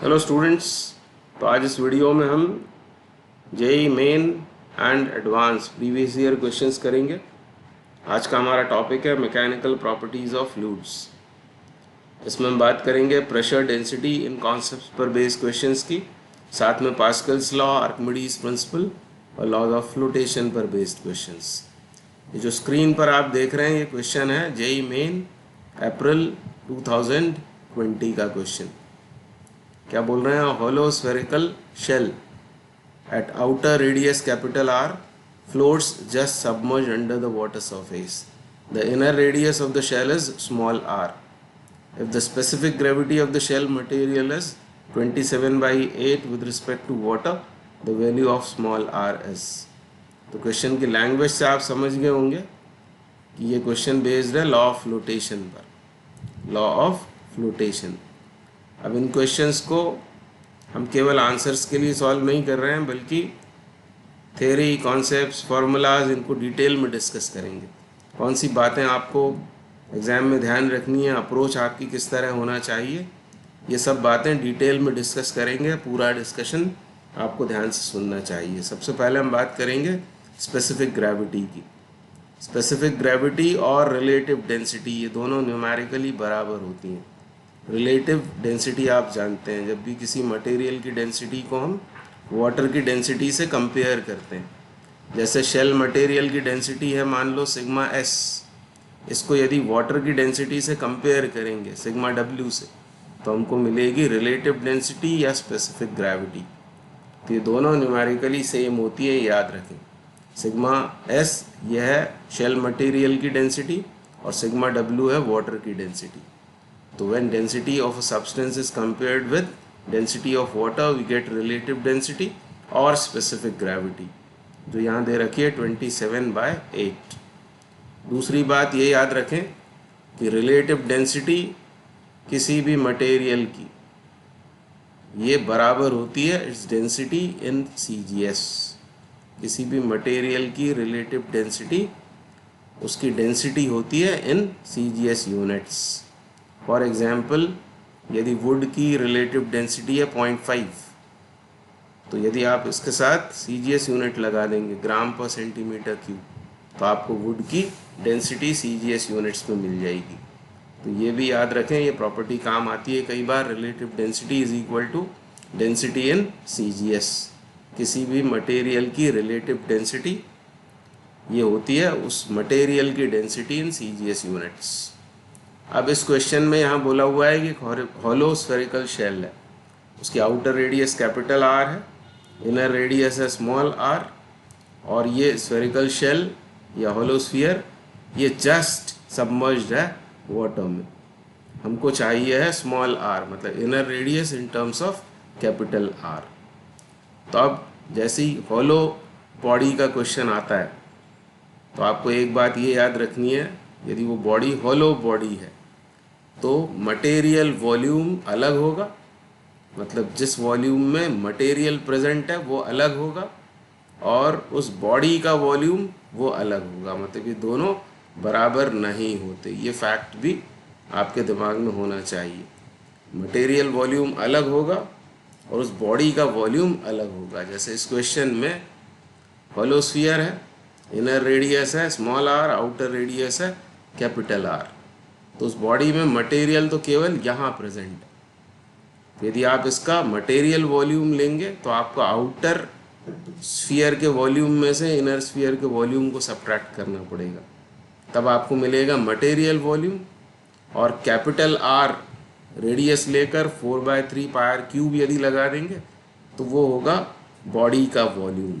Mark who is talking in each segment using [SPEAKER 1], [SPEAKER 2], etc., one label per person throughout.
[SPEAKER 1] Hello students. तो आज इस वीडियो में हम JEE main and advance previous year questions करेंगे। आज का हमारा टॉपिक है मैकेनिकल प्रॉपर्टीज़ ऑफ फ्लूइड्स। इसमें हम बात करेंगे प्रेशर डेंसिटी इन कॉन्सेप्ट्स पर बेस्ड क्वेश्चंस की, साथ में पास्कल्स लॉ, आर्किमिडीज प्रिंसिपल और लॉज ऑफ फ्लोटेशन पर बेस्ड क्वेश्चंस। ये जो स्क्रीन पर आप देख रहे हैं ये क्वेश्चन है जेई मेन अप्रैल 2020 का क्वेश्चन। क्या बोल रहे हैं? Hollow spherical shell at outer radius capital R floats just submerged under the water surface. The inner radius of the shell is small r. If the specific gravity of the shell material is 27/8 with respect to water, the value of small r is. तो question की language से आप समझ गए होंगे कि ये question based है लॉ ऑफ फ्लोटेशन पर, लॉ ऑफ फ्लोटेशन। अब इन क्वेश्चंस को हम केवल आंसर्स के लिए सॉल्व नहीं कर रहे हैं, बल्कि थ्योरी, कॉन्सेप्ट्स, फार्मूलाज, इनको डिटेल में डिस्कस करेंगे। कौन सी बातें आपको एग्ज़ाम में ध्यान रखनी है, अप्रोच आपकी किस तरह होना चाहिए, ये सब बातें डिटेल में डिस्कस करेंगे। पूरा डिस्कशन आपको ध्यान से सुनना चाहिए। सबसे पहले हम बात करेंगे स्पेसिफिक ग्रेविटी की। स्पेसिफिक ग्रेविटी और रिलेटिव डेंसिटी ये दोनों न्यूमेरिकली बराबर होती हैं। रिलेटिव डेंसिटी आप जानते हैं, जब भी किसी मटेरियल की डेंसिटी को हम वाटर की डेंसिटी से कंपेयर करते हैं। जैसे शेल मटेरियल की डेंसिटी है मान लो सिग्मा एस, इसको यदि वाटर की डेंसिटी से कंपेयर करेंगे सिग्मा डब्ल्यू से, तो हमको मिलेगी रिलेटिव डेंसिटी या स्पेसिफिक ग्रेविटी। तो ये दोनों न्यूमेरिकली सेम होती है, याद रखें। सिग्मा एस यह है शेल मटेरियल की डेंसिटी और सिग्मा डब्ल्यू है वाटर की डेंसिटी। तो when density of a substance is compared with density of water, we get relative density और specific gravity, जो यहाँ दे रखी है 27/8। दूसरी बात ये याद रखें कि relative density किसी भी मटेरियल की ये बराबर होती है its density in CGS। किसी भी मटेरियल की relative density उसकी डेंसिटी होती है in CGS units. For example, यदि वुड की रिलेटिव डेंसिटी है 0.5, तो यदि आप इसके साथ CGS यूनिट लगा देंगे ग्राम पर सेंटीमीटर क्यूब, तो आपको वुड की डेंसिटी CGS यूनिट्स में मिल जाएगी। तो ये भी याद रखें, ये प्रॉपर्टी काम आती है कई बार। Relative density is equal to density in CGS। किसी भी मटेरियल की रिलेटिव डेंसिटी ये होती है उस मटेरियल की डेंसिटी इन CGS यूनिट्स। अब इस क्वेश्चन में यहाँ बोला हुआ है कि हॉलो स्फेरिकल शेल है, उसकी आउटर रेडियस कैपिटल आर है, इनर रेडियस है स्मॉल आर, और ये स्फेरिकल शेल या होलोस्फियर ये जस्ट सबमर्ज्ड है वाटर में। हमको चाहिए है स्मॉल आर, मतलब inner radius in terms of capital are. तो अब जैसे ही हॉलो बॉडी का क्वेश्चन आता है तो आपको एक बात ये याद रखनी है, यदि वो बॉडी हॉलो बॉडी है तो मटेरियल वॉल्यूम अलग होगा, मतलब जिस वॉल्यूम में मटेरियल प्रेजेंट है वो अलग होगा, और उस बॉडी का वॉल्यूम वो अलग होगा। मतलब ये दोनों बराबर नहीं होते। ये फैक्ट भी आपके दिमाग में होना चाहिए। मटेरियल वॉल्यूम अलग होगा और उस बॉडी का वॉल्यूम अलग होगा। जैसे इस क्वेश्चन में होलोस्फियर है, इनर रेडियस है स्मॉल आर, आउटर रेडियस है कैपिटल आर, तो उस बॉडी में मटेरियल तो केवल यहाँ प्रेजेंट है। यदि आप इसका मटेरियल वॉल्यूम लेंगे तो आपको आउटर स्फीयर के वॉल्यूम में से इनर स्फीयर के वॉल्यूम को सब्ट्रैक्ट करना पड़ेगा, तब आपको मिलेगा मटेरियल वॉल्यूम। और कैपिटल आर रेडियस लेकर 4/3 पाई r क्यूब यदि लगा देंगे तो वो होगा बॉडी का वॉल्यूम।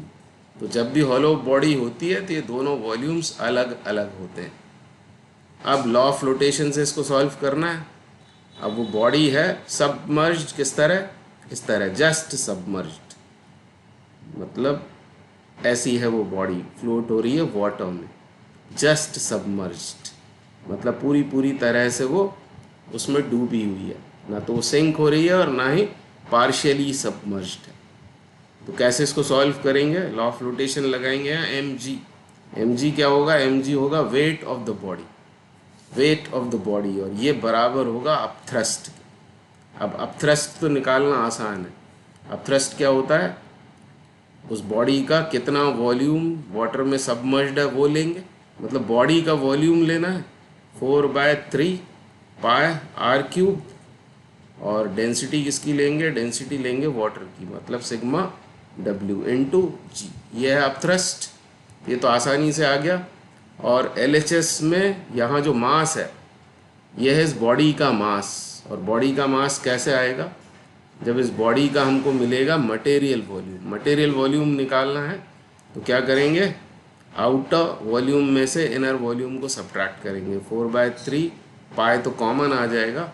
[SPEAKER 1] तो जब भी हॉलो बॉडी होती है तो ये दोनों वॉल्यूम्स अलग अलग होते हैं। अब लॉ ऑफ फ्लोटेशन से इसको सॉल्व करना है। अब वो बॉडी है सबमर्ज्ड, किस तरह? इस तरह, जस्ट सबमर्ज्ड, मतलब ऐसी है वो बॉडी, फ्लोट हो रही है वाटर में, जस्ट सबमर्ज्ड, मतलब पूरी पूरी तरह से वो उसमें डूबी हुई है, ना तो वो सिंक हो रही है और ना ही पार्शियली सबमर्ज्ड है। तो कैसे इसको सॉल्व करेंगे? लॉ ऑफ फ्लोटेशन लगाएंगे mg। mg क्या होगा? mg होगा weight of the body, weight of the body, और ये बराबर होगा अपथ्रस्ट के। अब अपथ्रस्ट तो निकालना आसान है। अपथ्रस्ट क्या होता है, उस बॉडी का कितना वॉल्यूम वाटर में सबमर्ज्ड है वो लेंगे, मतलब बॉडी का वॉल्यूम लेना है 4/3 पाई आर क्यूब, और डेंसिटी किसकी लेंगे, डेंसिटी लेंगे वाटर की, मतलब सिग्मा डब्ल्यू इंटू जी। ये है अपथ्रस्ट, ये तो आसानी से आ गया। और एलएचएस में यहाँ जो मास है ये है इस बॉडी का मास, और बॉडी का मास कैसे आएगा, जब इस बॉडी का हमको मिलेगा मटेरियल वॉल्यूम। मटेरियल वॉल्यूम निकालना है तो क्या करेंगे, आउटर वॉल्यूम में से इनर वॉल्यूम को सब्ट्रैक्ट करेंगे। 4/3 पाई तो कॉमन आ जाएगा,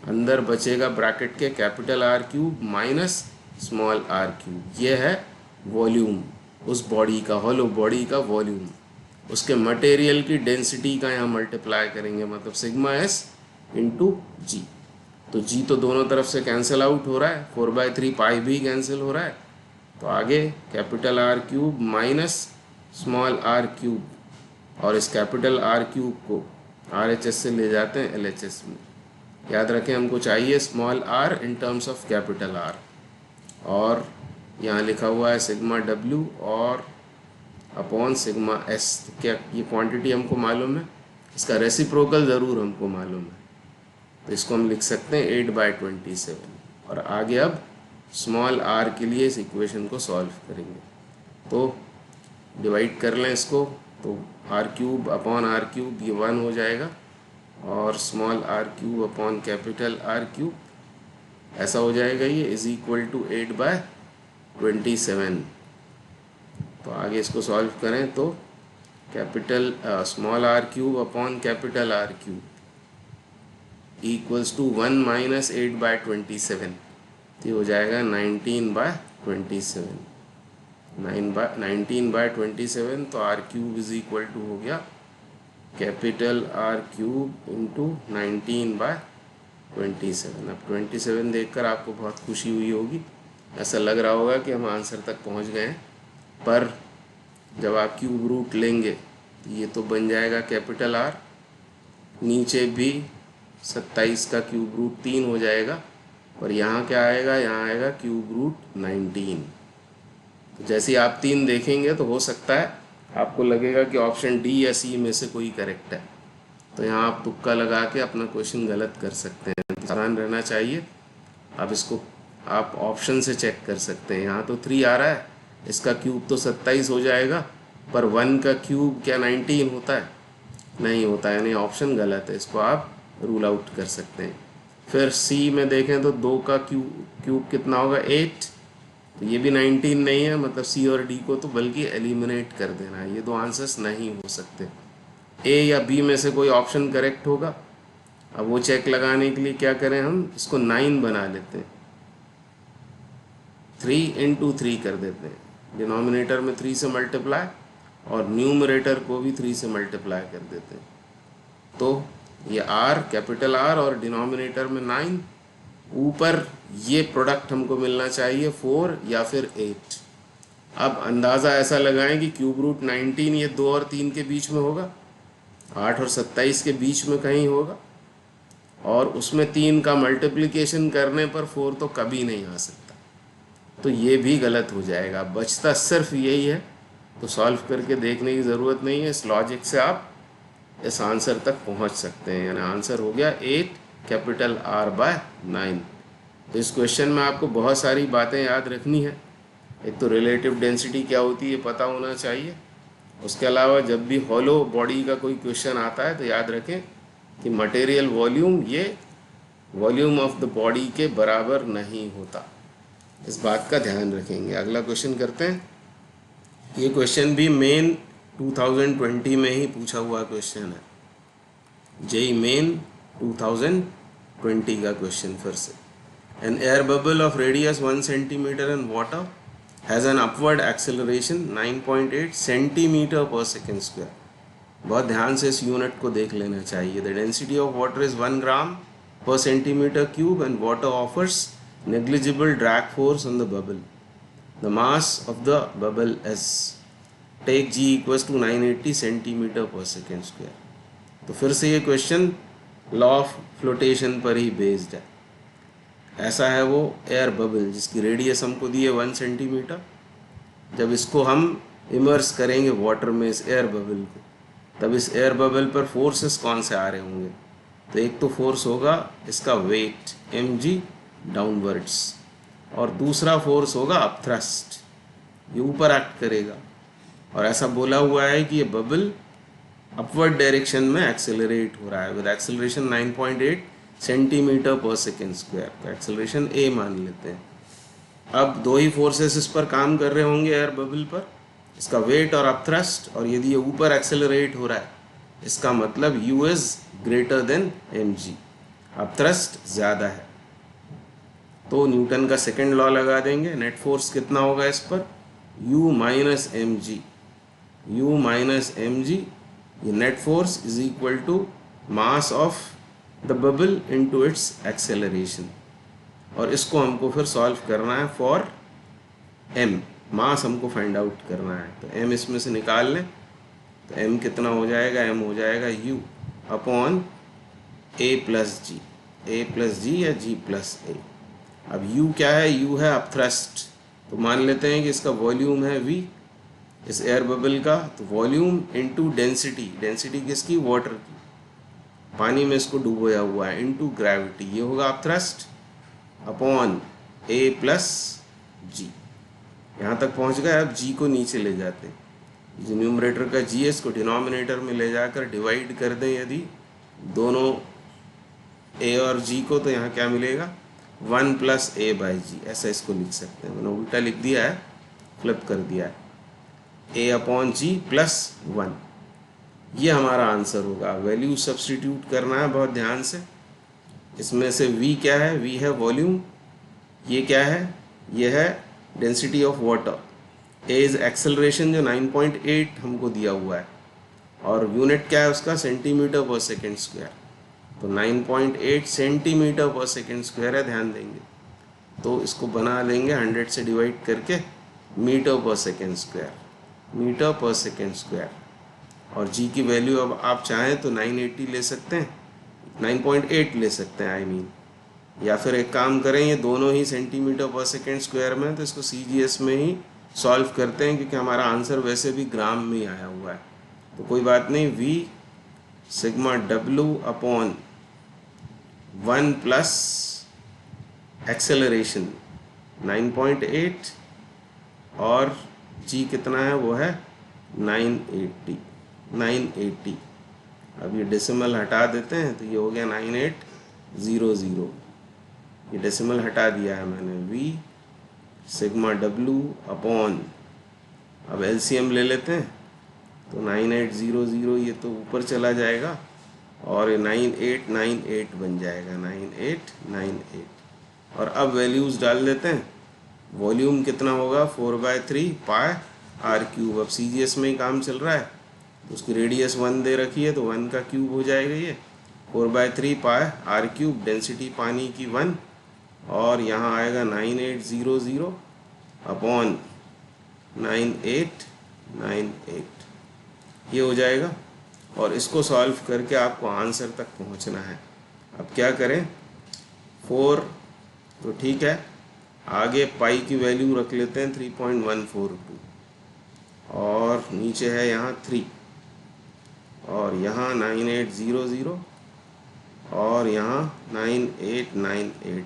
[SPEAKER 1] अंदर बचेगा ब्रैकेट के capital R cube minus small r cube. ये है वॉल्यूम उस बॉडी का, हॉलो बॉडी का वॉल्यूम। उसके मटेरियल की डेंसिटी का यहाँ मल्टीप्लाई करेंगे, मतलब सिग्मा एस इंटू जी। तो जी तो दोनों तरफ से कैंसिल आउट हो रहा है, 4/3 पाई भी कैंसिल हो रहा है, तो आगे capital R cube minus small r cube, और इस कैपिटल आर क्यूब को आर एच एस से ले जाते हैं एल एच एस में। याद रखें हमको चाहिए small r in terms of capital R, और यहाँ लिखा हुआ है सिग्मा डब्ल्यू और अपॉन सिग्मा एस। तो क्या ये क्वांटिटी हमको मालूम है, इसका रेसिप्रोकल ज़रूर हमको मालूम है, तो इसको हम लिख सकते हैं 8/27। और आगे अब स्मॉल आर के लिए इस इक्वेशन को सॉल्व करेंगे, तो डिवाइड कर लें इसको, तो are cube upon R cube ये 1 हो जाएगा, और small r cube upon capital R cube ऐसा हो जाएगा, ये इज इक्वल टू 8/27। तो आगे इसको सॉल्व करें तो capital small r cube upon capital R cube equals to 1 minus 8/27, तो हो जाएगा 19/27। 19/27, तो are cube is equal to हो गया कैपिटल आर क्यूब इंटू 19/27। अब 27 देखकर आपको बहुत खुशी हुई होगी, ऐसा लग रहा होगा कि हम आंसर तक पहुंच गए हैं, पर जब आप क्यूब रूट लेंगे ये तो बन जाएगा कैपिटल आर, नीचे भी 27 का क्यूब रूट 3 हो जाएगा, और यहाँ क्या आएगा, यहाँ आएगा क्यूब रूट 19। तो जैसे ही आप 3 देखेंगे तो हो सकता है आपको लगेगा कि ऑप्शन डी या सी में से कोई करेक्ट है, तो यहाँ आप तुक्का लगा के अपना क्वेश्चन गलत कर सकते हैं। ध्यान रहना चाहिए, आप इसको आप ऑप्शन से चेक कर सकते हैं। यहाँ तो 3 आ रहा है, इसका क्यूब तो 27 हो जाएगा, पर 1 का क्यूब क्या 19 होता है, नहीं होता है, यानी ऑप्शन गलत है, इसको आप रूल आउट कर सकते हैं। फिर सी में देखें तो 2 का क्यूब कितना होगा 8, तो ये भी 19 नहीं है, मतलब सी और डी को तो बल्कि एलिमिनेट कर देना है, ये 2 आंसर्स नहीं हो सकते। ए या बी में से कोई ऑप्शन करेक्ट होगा। अब वो चेक लगाने के लिए क्या करें, हम इसको 9 बना लेते हैं, 3 इंटू 3 कर देते हैं, डिनोमिनेटर में 3 से मल्टीप्लाई और न्यूमरेटर को भी 3 से मल्टीप्लाई कर देते हैं, तो ये आर कैपिटल आर और डिनोमिनेटर में 9, ऊपर ये प्रोडक्ट हमको मिलना चाहिए 4 या फिर 8। अब अंदाज़ा ऐसा लगाएं कि क्यूब रूट 19 ये 2 और 3 के बीच में होगा, 8 और 27 के बीच में कहीं होगा, और उसमें 3 का मल्टीप्लिकेशन करने पर 4 तो कभी नहीं आ सकता, तो ये भी गलत हो जाएगा। बचता सिर्फ यही है, तो सॉल्व करके देखने की ज़रूरत नहीं है, इस लॉजिक से आप इस आंसर तक पहुंच सकते हैं। यानी आंसर हो गया 8 कैपिटल आर बाय 9। तो इस क्वेश्चन में आपको बहुत सारी बातें याद रखनी है। एक तो रिलेटिव डेंसिटी क्या होती है पता होना चाहिए, उसके अलावा जब भी हॉलो बॉडी का कोई क्वेश्चन आता है तो याद रखें कि मटेरियल वॉल्यूम ये वॉल्यूम ऑफ द बॉडी के बराबर नहीं होता, इस बात का ध्यान रखेंगे। अगला क्वेश्चन करते हैं। ये क्वेश्चन भी मेन 2020 में ही पूछा हुआ क्वेश्चन है, जेई मेन 2020 का क्वेश्चन फिर से। An air bubble of radius 1 centimetre in water has an upward acceleration 9.8 centimetre per second square. बहुत ध्यान से इस यूनिट को देख लेना चाहिए। The density of water is 1 gram per centimetre cube and water offers negligible drag force on the bubble. The mass of the bubble is, take g equals to 980 centimetre per second square. तो फिर से ये question law of flotation पर ही based है। ऐसा है वो air bubble जिसकी रेडियस हमको दी है 1 सेंटीमीटर। जब इसको हम इमर्स करेंगे वाटर में इस एयर बबल को, तब इस एयर बबल पर फोर्सेस कौन से आ रहे होंगे? तो एक तो फोर्स होगा इसका वेट mg डाउनवर्ड्स, और दूसरा फोर्स होगा अपथ्रस्ट, ये ऊपर एक्ट करेगा। और ऐसा बोला हुआ है कि ये बबल अपवर्ड डायरेक्शन में एक्सेलरेट हो रहा है with acceleration 9.8 centimetre per second square. तो एक्सेलरेशन a मान लेते हैं। अब दो ही फोर्सेस इस पर काम कर रहे होंगे एयर बबल पर, इसका वेट और अपथ्रस्ट, और यदि ये ऊपर एक्सेलरेट हो रहा है इसका मतलब u is greater then mg, upthrust ज़्यादा है। तो न्यूटन का सेकेंड लॉ लगा देंगे। नेट फोर्स कितना होगा इस पर? u minus M G, u minus M G, ये net force is equal to mass of the bubble into its acceleration. और इसको हमको फिर सॉल्व करना है फॉर m, मास हमको फाइंड आउट करना है। तो m इसमें से निकाल लें, तो m कितना हो जाएगा? m हो जाएगा u upon a plus G, a plus G या g प्लस a। अब u क्या है? u है अपथ्रस्ट, तो मान लेते हैं कि इसका वॉल्यूम है v इस एयर बबल का। तो वॉल्यूम इनटू डेंसिटी, डेंसिटी किसकी? वाटर की, पानी में इसको डुबोया हुआ है, इनटू ग्रेविटी, ये होगा अपथ्रस्ट, अपॉन a प्लस जी। यहाँ तक पहुँच गए। अब g को नीचे ले जाते हैं, जो न्यूमरेटर का g है इसको डिनोमिनेटर में ले जाकर डिवाइड कर दें यदि दोनों a और g को, तो यहाँ क्या मिलेगा? 1 प्लस a बाई जी, ऐसा इसको लिख सकते हैं। मैंने उल्टा लिख दिया है, फ्लिप कर दिया है, a अपॉन जी प्लस 1, ये हमारा आंसर होगा। वैल्यू सब्स्टिट्यूट करना है बहुत ध्यान से। इसमें से v क्या है? v है वॉल्यूम, ये क्या है? ये है density of water, a is acceleration जो 9.8 हमको दिया हुआ है, और यूनिट क्या है उसका? Centimetre per second square. तो 9.8 सेंटीमीटर पर सेकेंड स्क्वायर है, ध्यान देंगे। तो इसको बना लेंगे 100 से डिवाइड करके मीटर पर सेकेंड स्क्वायर, मीटर पर सेकेंड स्क्वायर। और g की वैल्यू अब आप चाहें तो 980 ले सकते हैं, 9.8 ले सकते हैं आई मीन, या फिर एक काम करें, ये दोनों ही सेंटीमीटर पर सेकेंड स्क्वायर में, तो इसको CGS में ही सॉल्व करते हैं, क्योंकि हमारा आंसर वैसे भी ग्राम में ही आया हुआ है। तो कोई बात नहीं, v sigma w upon 1 plus acceleration 9.8 और g कितना है? वो है 980। अब ये डेसिमल हटा देते हैं, तो ये हो गया 9800, ये डेसिमल हटा दिया है मैंने। v सिग्मा w अपॉन, अब LCM ले लेते हैं, तो 9800 ये तो ऊपर चला जाएगा और ये 9898 बन जाएगा, 9898। और अब वैल्यूज़ डाल देते हैं। वॉल्यूम कितना होगा? 4/3 पाई आर क्यूब। अब CGS में ही काम चल रहा है, तो उसकी रेडियस 1 दे रखी है, तो 1 का क्यूब हो जाएगा ये 4/3 पाई आर क्यूब। डेंसिटी पानी की 1, और यहाँ आएगा 9800 अपॉन 9898, ये हो जाएगा। और इसको सॉल्व करके आपको आंसर तक पहुँचना है। अब क्या करें? 4 तो ठीक है, आगे पाई की वैल्यू रख लेते हैं 3.142, और नीचे है यहाँ 3, और यहाँ 9800, और यहाँ 9898।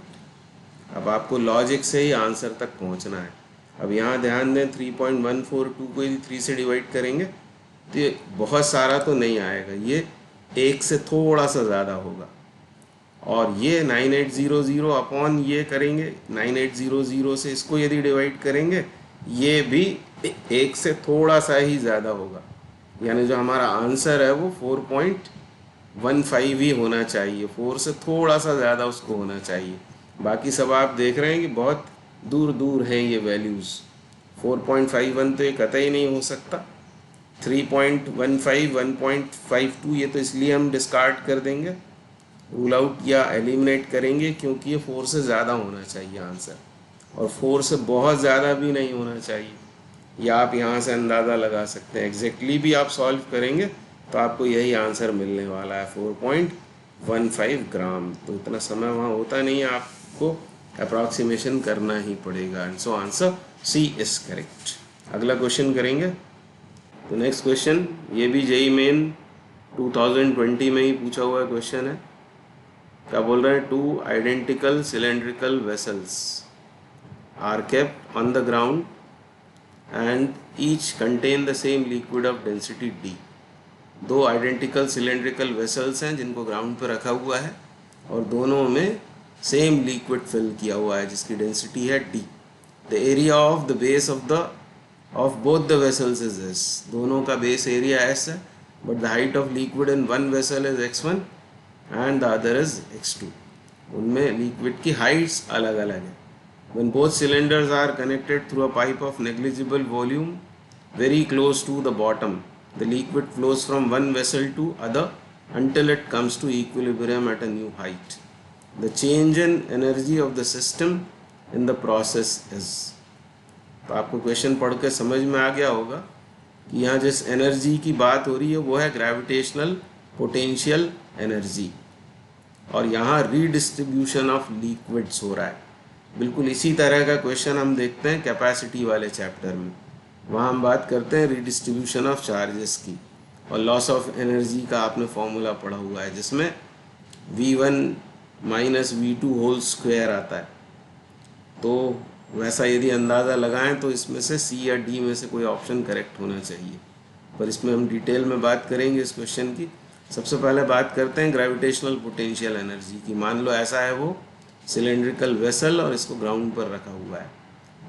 [SPEAKER 1] अब आपको लॉजिक से ही आंसर तक पहुँचना है। अब यहाँ ध्यान दें, 3.142 को यदि 3 से डिवाइड करेंगे तो ये बहुत सारा तो नहीं आएगा, ये 1 से थोड़ा सा ज़्यादा होगा। और ये 9800 अपॉन ये करेंगे, 9800 से इसको यदि डिवाइड करेंगे, ये भी 1 से थोड़ा सा ही ज़्यादा होगा। यानी जो हमारा आंसर है वो 4.15 ही होना चाहिए, 4 से थोड़ा सा ज़्यादा उसको होना चाहिए। बाकी सब आप देख रहे हैं कि बहुत दूर दूर हैं ये वैल्यूज़। 4.51 तो ये कतई नहीं हो सकता। 3.15, 1.52 ये तो इसलिए हम डिस्कार्ड कर देंगे, रूल आउट या एलिमिनेट करेंगे, क्योंकि ये 4 से ज़्यादा होना चाहिए आंसर, और 4 से बहुत ज़्यादा भी नहीं होना चाहिए। या आप यहाँ से अंदाज़ा लगा सकते हैं, एग्जैक्टली भी आप सॉल्व करेंगे तो आपको यही आंसर मिलने वाला है, 4.15 ग्राम। तो इतना समय वहाँ होता नहीं है आपको अप्रॉक्सीमेशन करना ही पड़ेगा। And so answer C is correct. अगला क्वेश्चन करेंगे। तो नेक्स्ट क्वेश्चन, ये भी जेई मेन 2020 में ही पूछा हुआ क्वेश्चन है। क्या बोल रहे हैं? 2 identical cylindrical vessels are kept on the ground and each contain the same liquid of density D. 2 identical cylindrical vessels हैं जिनको ग्राउंड पर रखा हुआ है और दोनों में सेम लिक्विड फिल किया हुआ है जिसकी डेंसिटी है D. The area of the base of both the vessels is S. दोनों का बेस एरिया एस है, but the height of liquid in one vessel is x1 and the other is x2। उनमें liquid की Heights अलग अलग है। When both cylinders are connected through a pipe of negligible volume very close to the bottom, the liquid flows from one vessel to other until it comes to equilibrium at a new height. The change in energy of the system in the process is। तो आपको question पढ़ के समझ में आ गया होगा कि यहाँ जिस एनर्जी की बात हो रही है वो है ग्रेविटेशनल पोटेंशियल एनर्जी, और यहाँ रीडिस्ट्रीब्यूशन ऑफ लिक्विड्स हो रहा है। बिल्कुल इसी तरह का क्वेश्चन हम देखते हैं कैपेसिटी वाले चैप्टर में। वहाँ हम बात करते हैं रीडिस्ट्रीब्यूशन ऑफ चार्जेस की, और लॉस ऑफ एनर्जी का आपने फॉर्मूला पढ़ा हुआ है जिसमें v1 minus v2 whole square आता है। तो वैसा यदि अंदाज़ा लगाएं तो इसमें से सी या डी में से कोई ऑप्शन करेक्ट होना चाहिए, पर इसमें हम डिटेल में बात करेंगे इस क्वेश्चन की। सबसे पहले बात करते हैं ग्रेविटेशनल पोटेंशियल एनर्जी की। मान लो ऐसा है वो सिलेंड्रिकल वेसल और इसको ग्राउंड पर रखा हुआ है,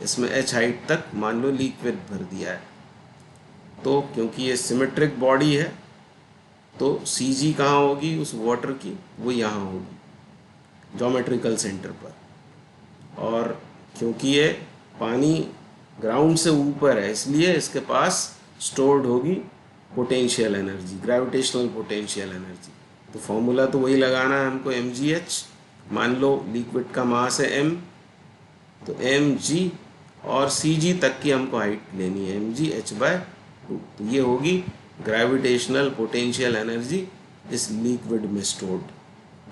[SPEAKER 1] इसमें h हाइट तक मान लो लिक्विड भर दिया है। तो क्योंकि ये सिमेट्रिक बॉडी है तो Cg कहाँ होगी उस वाटर की? वो यहाँ होगी ज्योमेट्रिकल सेंटर पर। और क्योंकि ये पानी ग्राउंड से ऊपर है इसलिए इसके पास स्टोर्ड होगी potential energy, gravitational potential energy. तो फॉर्मूला तो वही लगाना है हमको, mgh। मान लो लिक्विड का मास है m, तो mg और cg तक की हमको हाइट लेनी है, mg h/2। तो ये होगी ग्रेविटेशनल पोटेंशियल एनर्जी इस लिक्विड में स्टोर्ड।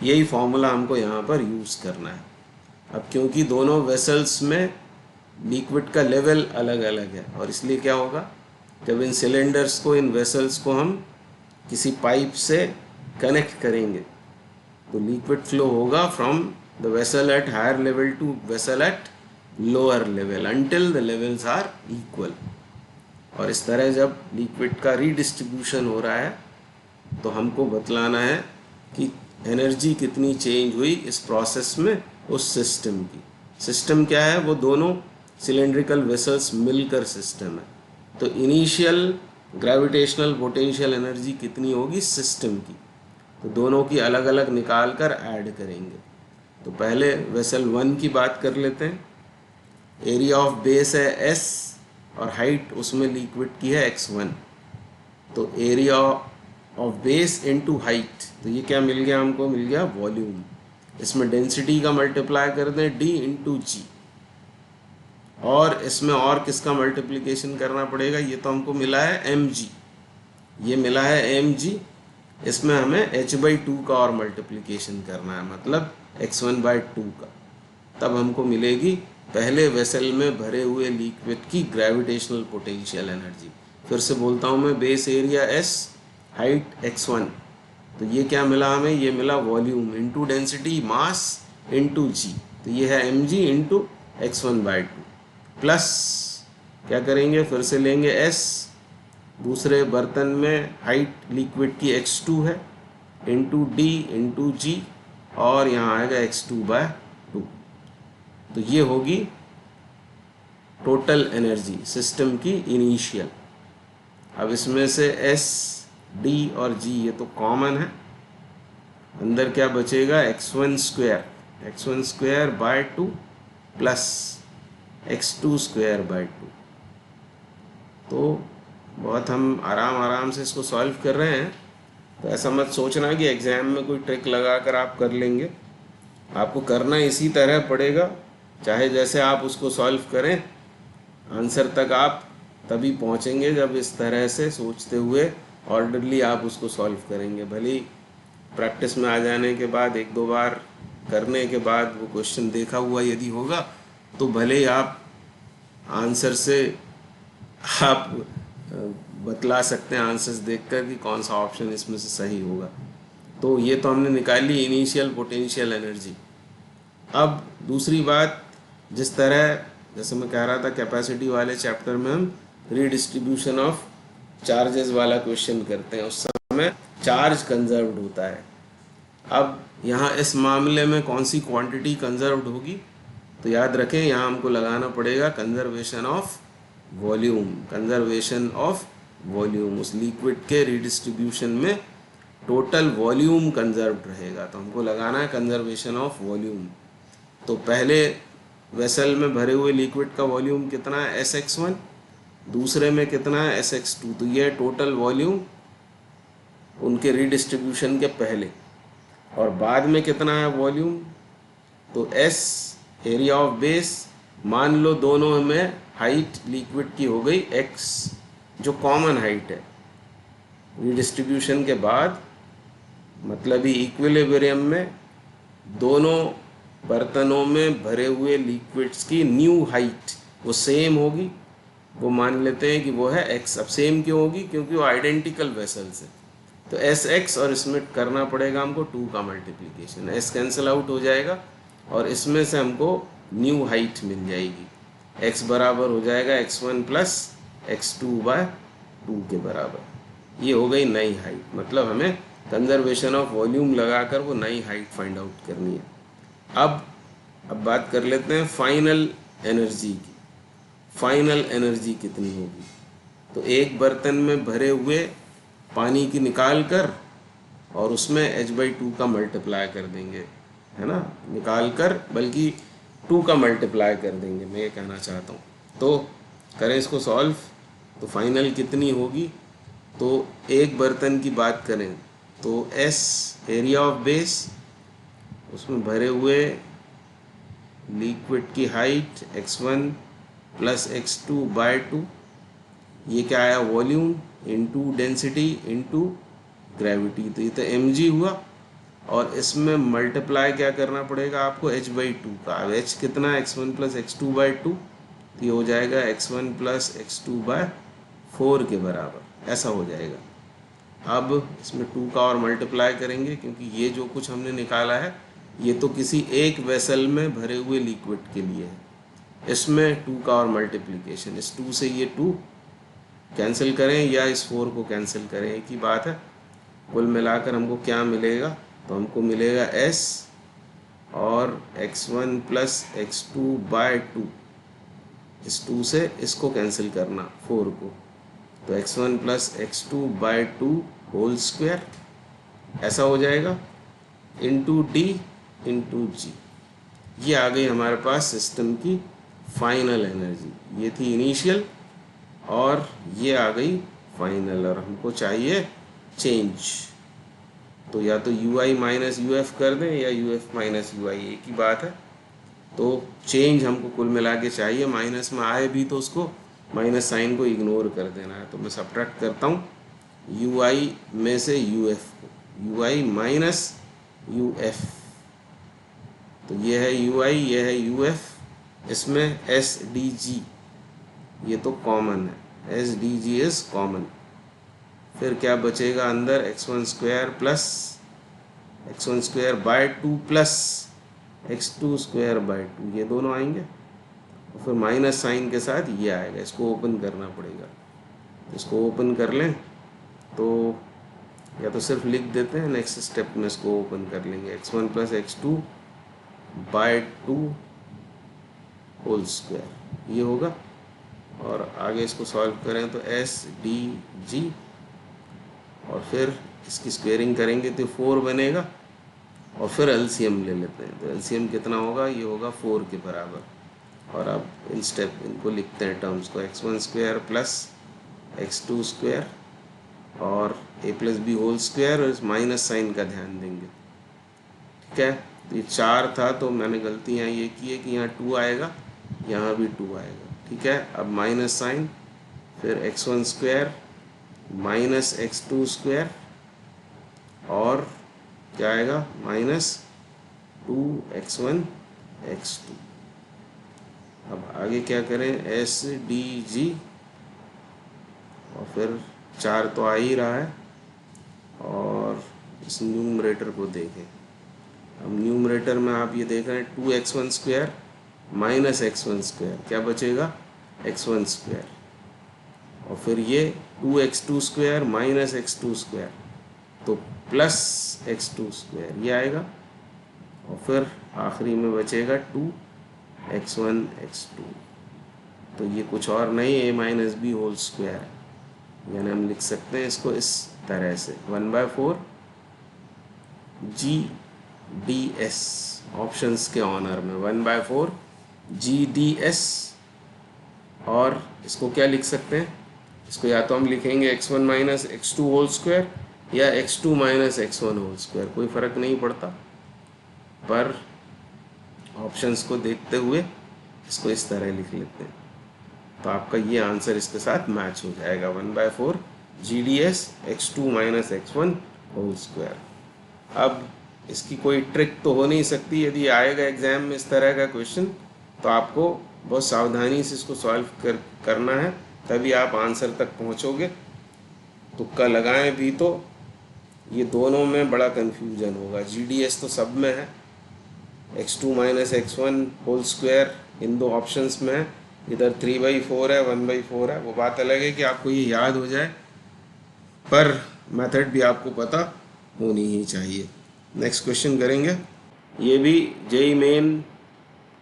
[SPEAKER 1] यही फॉर्मूला हमको यहाँ पर यूज़ करना है। अब क्योंकि दोनों वेसल्स में लिक्विड का लेवल अलग अलग है, और इसलिए क्या होगा, जब इन सिलेंडर्स को, इन वेसल्स को हम किसी पाइप से कनेक्ट करेंगे तो लिक्विड फ्लो होगा from the vessel at higher level to vessel at lower level until the levels are equal. और इस तरह जब लिक्विड का रीडिस्ट्रीब्यूशन हो रहा है तो हमको बतलाना है कि एनर्जी कितनी चेंज हुई इस प्रोसेस में उस सिस्टम की। सिस्टम क्या है? वो दोनों सिलेंड्रिकल वेसल्स मिलकर सिस्टम है। तो इनिशियल ग्रेविटेशनल पोटेंशियल एनर्जी कितनी होगी सिस्टम की, तो दोनों की अलग अलग निकाल कर ऐड करेंगे। तो पहले वेसल 1 की बात कर लेते हैं। एरिया ऑफ बेस है s और हाइट उसमें लिक्विड की है x1। तो area of base into height, तो ये क्या मिल गया हमको? मिल गया वॉल्यूम। इसमें डेंसिटी का मल्टीप्लाई कर दें d इंटू जी, और इसमें और किसका मल्टीप्लिकेशन करना पड़ेगा? ये तो हमको मिला है mg, ये मिला है mg। इसमें हमें h/2 का और मल्टीप्लिकेशन करना है, मतलब x1/2 का। तब हमको मिलेगी पहले वेसल में भरे हुए लिक्विड की ग्रेविटेशनल पोटेंशियल एनर्जी। फिर से बोलता हूँ मैं, base area s, height x1। तो ये क्या मिला हमें? ये मिला volume into density mass into G. तो ये है mg इंटू x1/2 प्लस क्या करेंगे? फिर से लेंगे s, दूसरे बर्तन में हाइट लिक्विड की x2 है, इंटू डी इंटू जी, और यहाँ आएगा x2/2। तो ये होगी टोटल एनर्जी सिस्टम की इनिशियल। अब इसमें से s, d और g ये तो कॉमन है, अंदर क्या बचेगा? x1/2 plus x2/2। तो बहुत हम आराम से इसको सॉल्व कर रहे हैं, तो ऐसा मत सोचना कि एग्ज़ाम में कोई ट्रिक लगा कर आप कर लेंगे। आपको करना इसी तरह पड़ेगा, चाहे जैसे आप उसको सॉल्व करें, आंसर तक आप तभी पहुंचेंगे जब इस तरह से सोचते हुए ऑर्डरली आप उसको सॉल्व करेंगे। भले ही प्रैक्टिस में आ जाने के बाद 1-2 बार करने के बाद वो क्वेश्चन देखा हुआ यदि होगा तो भले ही आप आंसर से आप बतला सकते हैं आंसर्स देखकर कि कौन सा ऑप्शन इसमें से सही होगा। तो ये तो हमने निकाली इनिशियल पोटेंशियल एनर्जी। अब दूसरी बात, जिस तरह जैसे मैं कह रहा था कैपेसिटी वाले चैप्टर में हम रीडिस्ट्रीब्यूशन ऑफ चार्जेस वाला क्वेश्चन करते हैं, उस समय चार्ज कंजर्व्ड होता है। अब यहाँ इस मामले में कौन सी क्वांटिटी कंजर्व्ड होगी, तो याद रखें यहाँ हमको लगाना पड़ेगा conservation of volume. Conservation of volume, उस लिक्विड के रीडिस्ट्रीब्यूशन में टोटल वॉल्यूम कंजर्व्ड रहेगा, तो हमको लगाना है कंजर्वेशन ऑफ वॉल्यूम। तो पहले वेसल में भरे हुए लिक्विड का वॉल्यूम कितना है SX1, दूसरे में कितना है SX2। तो ये टोटल वॉल्यूम उनके रीडिस्ट्रीब्यूशन के पहले, और बाद में कितना है वॉल्यूम, तो S एरिया ऑफ बेस। मान लो दोनों में हाइट लिक्विड की हो गई x, जो कॉमन हाइट है रीडिस्ट्रीब्यूशन के बाद, मतलब ही इक्विलिब्रियम में दोनों बर्तनों में भरे हुए लिक्विड्स की न्यू हाइट वो सेम होगी। वो मान लेते हैं कि वो है x। अब सेम क्यों होगी, क्योंकि वो आइडेंटिकल वेसल्स है। तो SX और इसमें करना पड़ेगा हमको 2 का मल्टीप्लिकेशन, S कैंसिल आउट हो जाएगा और इसमें से हमको न्यू हाइट मिल जाएगी। x बराबर हो जाएगा x1 प्लस x2/2 के बराबर। ये हो गई नई हाइट, मतलब हमें कंजर्वेशन ऑफ वॉल्यूम लगाकर वो नई हाइट फाइंड आउट करनी है। अब बात कर लेते हैं फाइनल एनर्जी की। फाइनल एनर्जी कितनी होगी, तो एक बर्तन में भरे हुए पानी की निकाल कर और उसमें h/2 का मल्टीप्लाई कर देंगे, है ना, निकाल कर बल्कि 2 का मल्टीप्लाई कर देंगे, मैं ये कहना चाहता हूँ। तो करें इसको सॉल्व, तो फाइनल कितनी होगी, तो एक बर्तन की बात करें तो S एरिया ऑफ बेस, उसमें भरे हुए लिक्विड की हाइट x1 प्लस x2/2, ये क्या आया volume into density into gravity, तो ये तो mg हुआ। और इसमें मल्टीप्लाई क्या करना पड़ेगा आपको h/2 का। अब h कितना है x1 प्लस x2/2, तो ये हो जाएगा x1 प्लस x2/4 के बराबर, ऐसा हो जाएगा। अब इसमें 2 का और मल्टीप्लाई करेंगे, क्योंकि ये जो कुछ हमने निकाला है ये तो किसी एक वेसल में भरे हुए लिक्विड के लिए है। इसमें 2 का और मल्टीप्लिकेशन, इस 2 से ये 2 कैंसिल करें या इस 4 को कैंसिल करें, एक ही बात है। कुल मिलाकर हमको क्या मिलेगा, तो हमको मिलेगा S और x1 प्लस x2/2, इस 2 से इसको कैंसिल करना 4 को, तो x1 plus x2/2 whole square, ऐसा हो जाएगा, इंटू D इंटू G। ये आ गई हमारे पास सिस्टम की फाइनल एनर्जी। ये थी इनिशियल और ये आ गई फाइनल, और हमको चाहिए चेंज। तो या तो UI माइनस UF कर दें या UF माइनस UI, एक ही बात है। तो चेंज हमको कुल मिला के चाहिए, माइनस में आए भी तो उसको माइनस साइन को इग्नोर कर देना है। तो मैं सब्ट्रैक्ट करता हूँ UI में से UF को, UI माइनस UF, तो ये है UI, ये है UF, इसमें SDG ये तो कॉमन है, SDG इज कॉमन। फिर क्या बचेगा अंदर, x1 square plus x1/2 plus x2/2, ये दोनों आएंगे और फिर माइनस साइन के साथ ये आएगा, इसको ओपन करना पड़ेगा। इसको ओपन कर लें, तो या तो सिर्फ लिख देते हैं, नेक्स्ट स्टेप में इसको ओपन कर लेंगे, x1 plus x2/2 whole square, ये होगा। और आगे इसको सॉल्व करें तो SDG, और फिर इसकी स्क्वेयरिंग करेंगे तो 4 बनेगा, और फिर एलसीएम ले लेते हैं। तो एलसीएम कितना होगा, ये होगा 4 के बराबर। और अब इन स्टेप इनको लिखते हैं टर्म्स को, x1 square plus x2 square और a plus B whole square, और इस माइनस साइन का ध्यान देंगे, ठीक है। तो ये 4 था, तो मैंने गलती यहाँ ये की है कि यहाँ 2 आएगा, यहाँ भी 2 आएगा, ठीक है। अब माइनस साइन, फिर x1 square minus x2 square, और क्या आएगा माइनस 2x1 x2। अब आगे क्या करें, एस डी जी, और फिर 4 तो आ ही रहा है, और इस न्यूमरेटर को देखें। अब न्यूमरेटर में आप ये देख रहे हैं 2x1 square minus x1 square, क्या बचेगा, x1 स्क्वायर, और फिर ये 2x2 square minus x2 square, तो प्लस x2 स्क्वायर ये आएगा, और फिर आखिरी में बचेगा 2x1 x2। तो ये कुछ और नहीं, a minus B whole square है, यानी हम लिख सकते हैं इसको इस तरह से 1/4 GDS, ऑप्शंस के ऑनर में 1/4 GDS। और इसको क्या लिख सकते हैं, इसको या तो हम लिखेंगे x1 minus x2 whole square या x2 minus x1 whole square, कोई फ़र्क नहीं पड़ता, पर ऑप्शंस को देखते हुए इसको इस तरह लिख लेते हैं, तो आपका ये आंसर इसके साथ मैच हो जाएगा 1/4 GDS x2 minus x1 whole square. अब इसकी कोई ट्रिक तो हो नहीं सकती, यदि आएगा एग्जाम में इस तरह का क्वेश्चन तो आपको बहुत सावधानी से इसको सॉल्व करना है, तभी आप आंसर तक पहुंचोगे। तुक्का लगाएं भी तो ये दोनों में बड़ा कन्फ्यूजन होगा। GDS तो सब में है, x2 minus x1 whole square इन दो ऑप्शंस में है, इधर 3/4 है, 1/4 है। वो बात अलग है कि आपको ये याद हो जाए, पर मेथड भी आपको पता होनी ही चाहिए। नेक्स्ट क्वेश्चन करेंगे, ये भी जेई मेन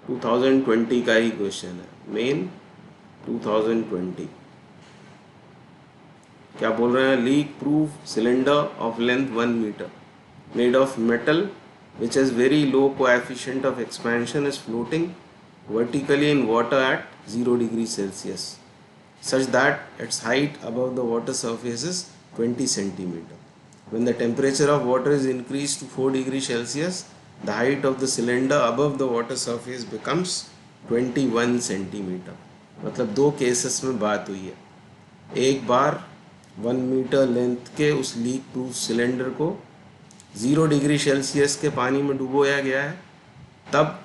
[SPEAKER 1] 2020 का ही क्वेश्चन है, मेन 2020। क्या बोल रहे हैं, leak proof cylinder of length 1 metre made of metal which has very low coefficient of expansion is floating vertically in water at 0 degrees Celsius such that its height above the water surface is 20 centimeter. When the temperature of water is increased to 4 degrees Celsius, the height of the cylinder above the water surface becomes 21 centimeter. मतलब दो cases में बात हुई है, एक बार 1 metre length के उस leak proof cylinder को 0 डिग्री सेल्सियस के पानी में डुबोया गया है, तब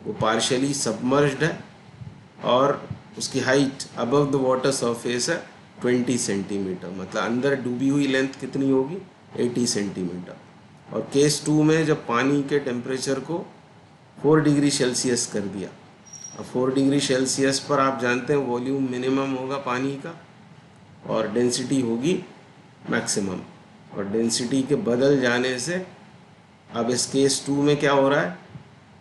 [SPEAKER 1] वो पार्शियली सबमर्ज्ड है और उसकी height above the water surface है 20 सेंटीमीटर, मतलब अंदर डूबी हुई लेंथ कितनी होगी 80 सेंटीमीटर। और केस 2 में जब पानी के टेम्परेचर को 4 डिग्री सेल्सियस कर दिया, अब 4 डिग्री सेल्सियस पर आप जानते हैं वॉल्यूम मिनिमम होगा पानी का और डेंसिटी होगी मैक्सिमम, और डेंसिटी के बदल जाने से अब इस केस 2 में क्या हो रहा है,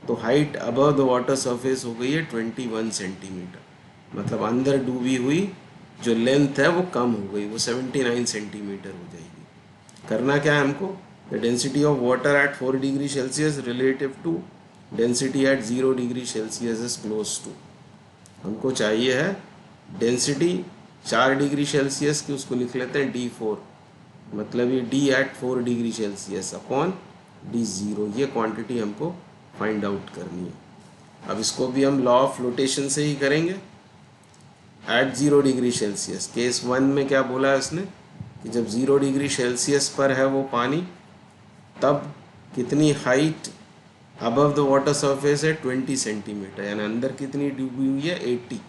[SPEAKER 1] तो height above the water surface हो गई है 21 सेंटीमीटर, मतलब अंदर डूबी हुई जो लेंथ है वो कम हो गई, वो 79 सेंटीमीटर हो जाएगी। करना क्या है हमको, the density of water at 4 degree Celsius relative to density at 0 degree Celsius is close to. हमको चाहिए है डेंसिटी 4 डिग्री सेल्सियस की, उसको लिख लेते हैं D4, मतलब ये D at 4 degree Celsius upon D0, ये क्वांटिटी हमको फाइंड आउट करनी है। अब इसको भी हम लॉ ऑफ फ्लोटेशन से ही करेंगे। एट 0 डिग्री सेल्सियस, केस 1 में क्या बोला है उसने कि जब 0 डिग्री सेल्सियस पर है वो पानी, तब कितनी height above the water surface है 20 सेंटीमीटर, यानी अंदर कितनी डूबी हुई है 80,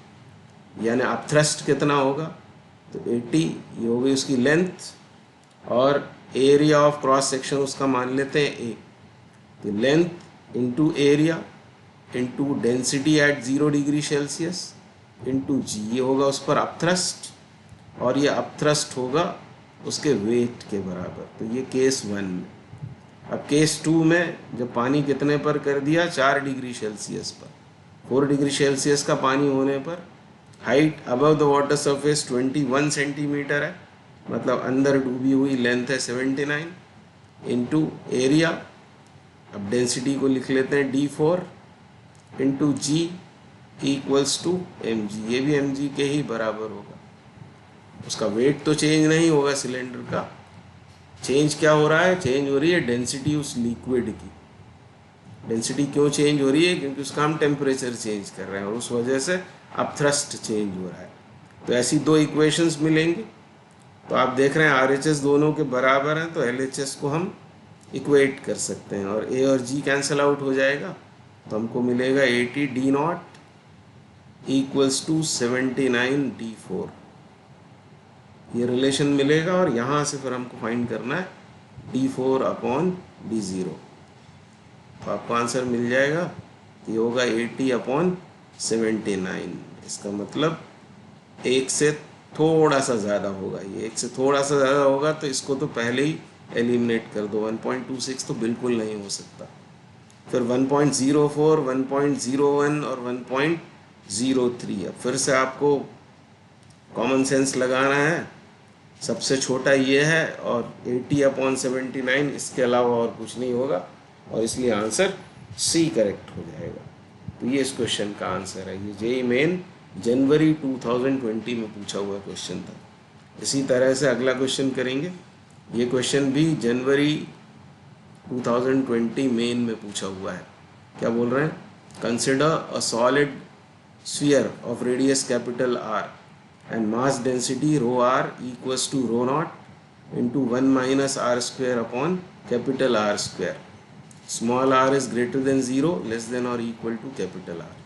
[SPEAKER 1] यानी अपथ्रस्ट कितना होगा, तो 80 ये हो गई उसकी लेंथ, और एरिया ऑफ क्रॉस सेक्शन उसका मान लेते हैं ए, तो length into area into density at 0 degree celsius into G, ये होगा उस पर अपथ्रस्ट, और ये अपथ्रस्ट होगा उसके वेट के बराबर। तो ये केस 1 में। अब केस 2 में जब पानी कितने पर कर दिया, 4 डिग्री सेल्सियस पर, 4 डिग्री सेल्सियस का पानी होने पर height above the water surface 21 centimetre है, मतलब अंदर डूबी हुई लेंथ है 79 इंटू एरिया, अब डेंसिटी को लिख लेते हैं D4 into G equals to mg, ये भी mg के ही बराबर होगा। उसका वेट तो चेंज नहीं होगा, सिलेंडर का चेंज क्या हो रहा है, चेंज हो रही है डेंसिटी उस लिक्विड की। डेंसिटी क्यों चेंज हो रही है, क्योंकि उसका हम टेम्परेचर चेंज कर रहे हैं और उस वजह से अपथ्रस्ट चेंज हो रहा है। तो ऐसी दो इक्वेशंस मिलेंगी, तो आप देख रहे हैं RHS दोनों के बराबर हैं, तो LHS को हम इक्वेट कर सकते हैं, और ए और जी कैंसिल आउट हो जाएगा, तो हमको मिलेगा 80 D not equals to 79 D four, ये रिलेशन मिलेगा। और यहाँ से फिर हमको फाइंड करना है D four upon D zero, तो आपको आंसर मिल जाएगा, ये होगा 80 अपॉन 79। इसका मतलब एक से थोड़ा सा ज़्यादा होगा, ये एक से थोड़ा सा ज़्यादा होगा, तो इसको तो पहले ही एलिमिनेट कर दो, 1.26 तो बिल्कुल नहीं हो सकता। फिर 1.04, 1.01 और 1.03। अब फिर से आपको कॉमन सेंस लगाना है, सबसे छोटा ये है, और 80 अपॉन 79 इसके अलावा और कुछ नहीं होगा, और इसलिए आंसर सी करेक्ट हो जाएगा। तो ये इस क्वेश्चन का आंसर है। ये जेईई मेन जनवरी 2020 में पूछा हुआ क्वेश्चन था। इसी तरह से अगला क्वेश्चन करेंगे। ये क्वेश्चन भी जनवरी 2020 मेन में पूछा हुआ है। क्या बोल रहे हैं? Consider a solid sphere of radius capital R and mass density rho R equals to rho not into 1 minus R square upon capital R square. Small r is greater than zero, less than और equal to capital R.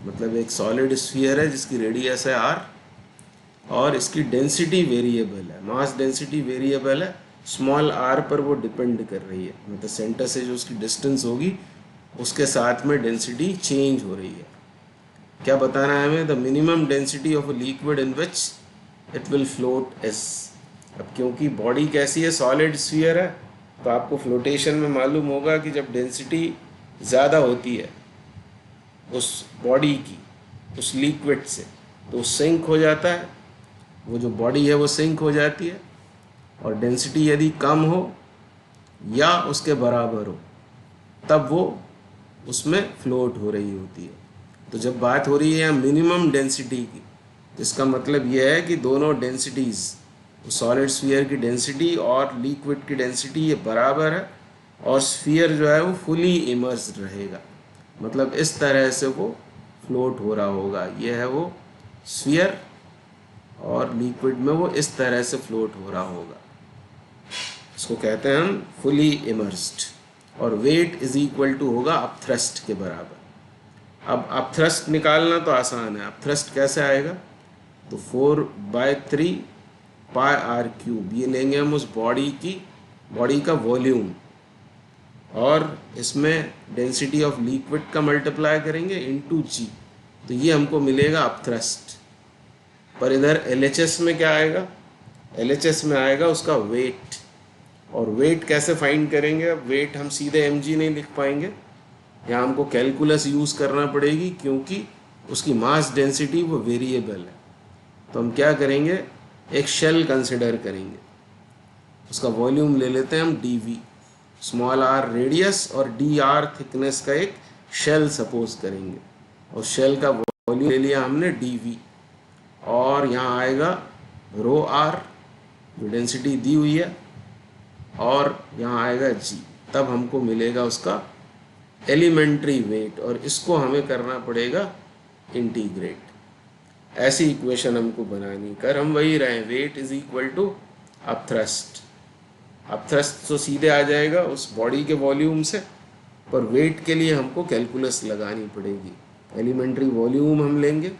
[SPEAKER 1] मतलब एक solid sphere है जिसकी radius है are, और इसकी density variable है, mass density variable है, स्मॉल आर पर वो डिपेंड कर रही है, मतलब सेंटर से जो उसकी डिस्टेंस होगी उसके साथ में डेंसिटी चेंज हो रही है। क्या बताना है हमें? The minimum density of a liquid in which it will float S. अब क्योंकि बॉडी कैसी है, सॉलिड स्फीयर है, तो आपको फ्लोटेशन में मालूम होगा कि जब डेंसिटी ज़्यादा होती है उस बॉडी की, उस लिक्विड से, तो सिंक हो जाता है, वो जो बॉडी है वो सिंक हो जाती है, और डेंसिटी यदि कम हो या उसके बराबर हो तब वो उसमें फ्लोट हो रही होती है। तो जब बात हो रही है मिनिमम डेंसिटी की, तो इसका मतलब यह है कि दोनों डेंसिटीज़, सॉलिड स्फीयर की डेंसिटी और लिक्विड की डेंसिटी ये बराबर है, और स्फीयर जो है वो फुली इमर्स्ड रहेगा, मतलब इस तरह से वो फ्लोट हो रहा होगा। ये है वो स्फीयर, और लिक्विड में वो इस तरह से फ्लोट हो रहा होगा, इसको कहते हैं हम फुली इमर्स्ड। और वेट इज इक्वल टू होगा अपथ्रस्ट के बराबर। अब अपथ्रस्ट निकालना तो आसान है। अपथ्रस्ट कैसे आएगा? तो 4/3 पाई आर क्यूब, ये लेंगे हम उस बॉडी का वॉल्यूम, और इसमें डेंसिटी ऑफ लिक्विड का मल्टीप्लाई करेंगे इनटू जी, तो ये हमको मिलेगा अपथ्रस्ट। पर इधर एलएचएस में क्या आएगा? एलएचएस में आएगा उसका वेट। और वेट कैसे फाइंड करेंगे? अब वेट हम सीधे एमजी नहीं लिख पाएंगे, यहाँ हमको कैलकुलस यूज़ करना पड़ेगी, क्योंकि उसकी मास डेंसिटी वो वेरिएबल है। तो हम क्या करेंगे, एक शेल कंसिडर करेंगे, उसका वॉल्यूम ले लेते हैं हम dv, स्मॉल आर रेडियस और डी आर थिकनेस का एक शेल सपोज करेंगे, और शेल का वॉल्यूम ले लिया हमने dv, और यहाँ आएगा रो आर जो डेंसिटी दी हुई है, और यहाँ आएगा g, तब हमको मिलेगा उसका एलिमेंट्री वेट, और इसको हमें करना पड़ेगा इंटीग्रेट। ऐसी इक्वेशन हमको बनानी, कर हम वही रहे, weight is equal to upthrust. Upthrust तो सीधे आ जाएगा उस बॉडी के वॉल्यूम से, पर वेट के लिए हमको कैलकुलस लगानी पड़ेगी। एलिमेंट्री वॉल्यूम हम लेंगे,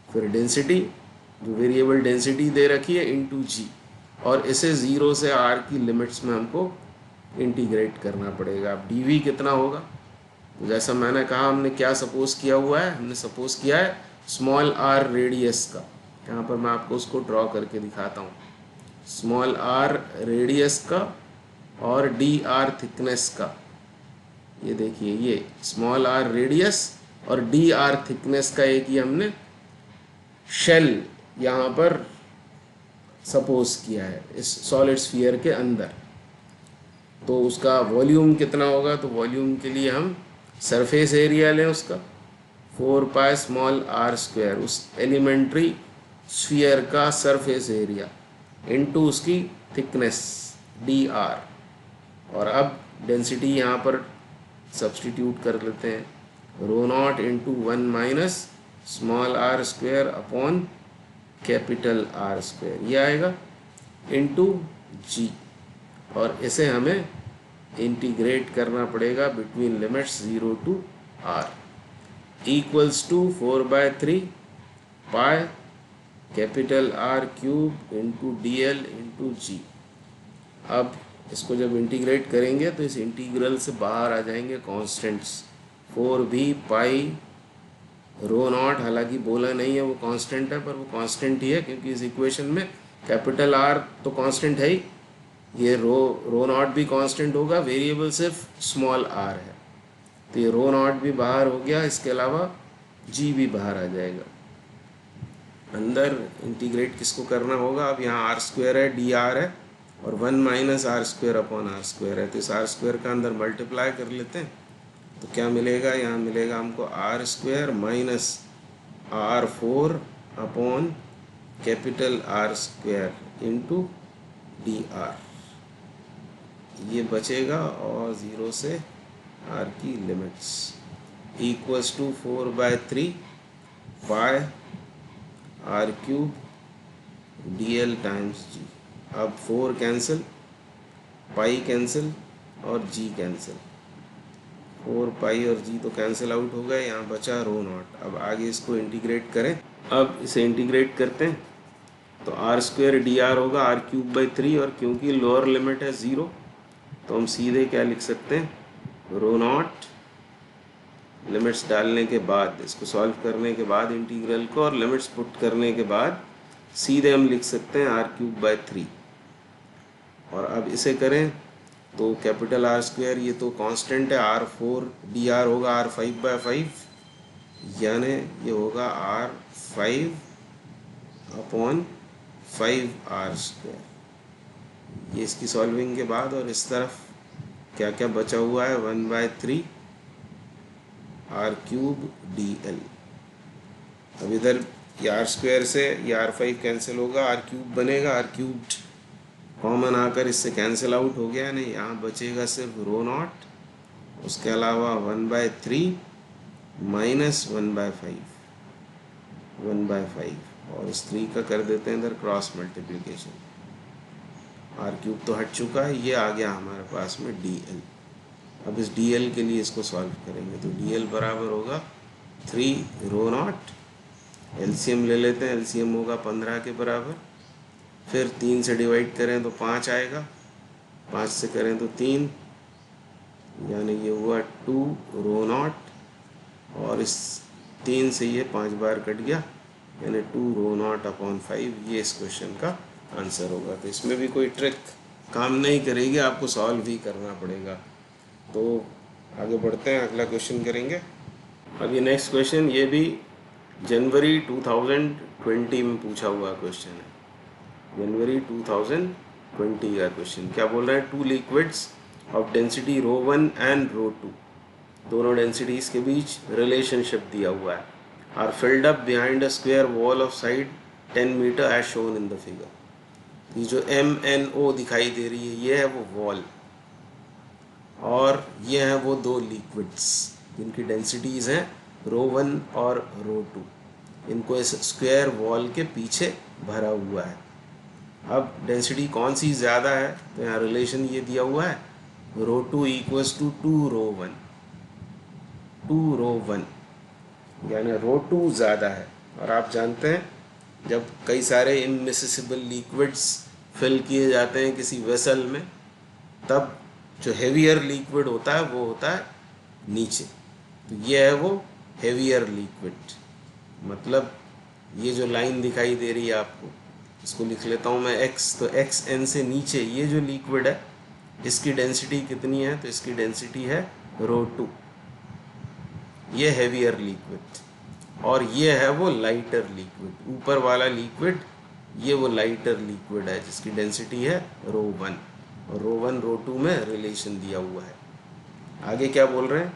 [SPEAKER 1] फिर डेंसिटी जो वेरिएबल डेंसिटी दे रखी है इनटू जी, और इसे 0 से r की लिमिट्स में हमको इंटीग्रेट करना पड़ेगा। अब dv कितना होगा? तो जैसा मैंने कहा, हमने क्या सपोज किया हुआ है, हमने सपोज किया है स्मॉल आर रेडियस का। यहाँ पर मैं आपको उसको ड्रॉ करके दिखाता हूँ, स्मॉल आर रेडियस का और डी आर थिकनेस का। ये देखिए, ये स्मॉल आर रेडियस और डी आर थिकनेस का एक ही हमने शेल यहाँ पर सपोज किया है इस सॉलिड स्फीयर के अंदर। तो उसका वॉल्यूम कितना होगा? तो वॉल्यूम के लिए हम सरफेस एरिया लें उसका 4 पाई स्मॉल आर स्क्वायर, उस एलिमेंट्री स्फीयर का सरफेस एरिया, इनटू उसकी थिकनेस डी आर। और अब डेंसिटी यहाँ पर सब्सटीट्यूट कर लेते हैं, rho not into 1 minus small R square upon capital R square, ये आएगा इनटू जी, और इसे हमें इंटीग्रेट करना पड़ेगा between limits 0 to r equals to 4/3 pi capital R cube into DL into G. अब इसको जब इंटीग्रेट करेंगे तो इस इंटीग्रल से बाहर आ जाएंगे constants 4b pi row not, हालांकि बोला नहीं है वो कांस्टेंट है पर वो कांस्टेंट ही है क्योंकि इस इक्वेशन में कैपिटल R तो कांस्टेंट है ही, ये रो नॉट भी कांस्टेंट होगा, वेरिएबल सिर्फ स्मॉल r है, तो ये रो नॉट भी बाहर हो गया, इसके अलावा g भी बाहर आ जाएगा। अंदर इंटीग्रेट किसको करना होगा, अब यहाँ r स्क्वायर है, dr है और 1 minus R square upon R square है, तो इस आर स्क्वायर का अंदर मल्टीप्लाई कर लेते हैं तो क्या मिलेगा, यहाँ मिलेगा हमको R square minus R4 upon capital R square into dr, ये बचेगा और 0 से r की limits equals to 4/3 pi R cube DL times G. अब 4 कैंसिल, पाई कैंसिल और g कैंसिल, 4 पाई और g तो कैंसिल आउट हो गए, यहाँ बचा रो नॉट। अब आगे इसको इंटीग्रेट करें, अब इसे इंटीग्रेट करते हैं तो आर स्क्वायर dr होगा R³/3 और क्योंकि लोअर लिमिट है 0 तो हम सीधे क्या लिख सकते हैं, रो नॉट लिमिट्स डालने के बाद, इसको सॉल्व करने के बाद इंटीग्रल को और लिमिट्स पुट करने के बाद सीधे हम लिख सकते हैं R³/3। और अब इसे करें तो कैपिटल R स्क्वायर ये तो कांस्टेंट है, R4 dr होगा R5/5 यानी ये होगा R5 अपॉन 5R स्क्वायर, ये इसकी सॉल्विंग के बाद। और इस तरफ क्या क्या बचा हुआ है, 1/3 R³ DL। अब इधर ये R स्क्वायर से ये R5 कैंसिल होगा, R³ बनेगा, R³ कॉमन आकर इससे कैंसिल आउट हो गया, नहीं यहाँ बचेगा सिर्फ रो नॉट, उसके अलावा 1/3 माइनस 1/5 और इस 3 का कर देते हैं इधर क्रॉस मल्टीप्लिकेशन, R³ तो हट चुका है, ये आ गया हमारे पास में DL। अब इस DL के लिए इसको सॉल्व करेंगे तो DL बराबर होगा 3 रो नॉट, एलसीएम ले लेते हैं, एलसीएम होगा 15 के बराबर, फिर 3 से डिवाइड करें तो 5 आएगा, 5 से करें तो 3 यानी ये हुआ 2 रो नॉट और इस 3 से ये 5 बार कट गया यानी 2 रो नॉट अपॉन 5, ये इस क्वेश्चन का आंसर होगा। तो इसमें भी कोई ट्रिक काम नहीं करेगी, आपको सॉल्व ही करना पड़ेगा। तो आगे बढ़ते हैं, अगला क्वेश्चन करेंगे। अब ये नेक्स्ट क्वेश्चन ये भी जनवरी 2020 में पूछा हुआ क्वेश्चन है, जनवरी 2020 का क्वेश्चन। क्या बोल रहा है, 2 लिक्विड्स ऑफ डेंसिटी ρ1 एंड ρ2, दोनों डेंसिटीज के बीच रिलेशनशिप दिया हुआ है, are filled up behind a square wall of side 10 metre as shown in the figure. ये जो MnO दिखाई दे रही है ये है वो वॉल और ये है वो 2 लिक्विड्स जिनकी डेंसिटीज़ हैं ρ1 और ρ2, इनको इस स्क्वायर वॉल के पीछे भरा हुआ है। अब डेंसिटी कौन सी ज़्यादा है, तो यहाँ रिलेशन ये दिया हुआ है ρ2 इक्वल्स टू 2 ρ1 यानी ρ2 ज़्यादा है। और आप जानते हैं जब कई सारे इनमिसिबल लिक्विड्स फिल किए जाते हैं किसी वेसल में, तब जो हेवियर लिक्विड होता है वो होता है नीचे, तो ये है वो हेवियर लिक्विड। मतलब ये जो लाइन दिखाई दे रही है आपको, इसको लिख लेता हूँ मैं x, तो xn से नीचे ये जो लिक्विड है इसकी डेंसिटी कितनी है, तो इसकी डेंसिटी है ρ2, ये हेवियर लिक्विड। और ये है वो लाइटर लिक्विड, ऊपर वाला लिक्विड ये वो लाइटर लिक्विड है जिसकी डेंसिटी है ρ1 और ρ1 ρ2 में रिलेशन दिया हुआ है। आगे क्या बोल रहे हैं,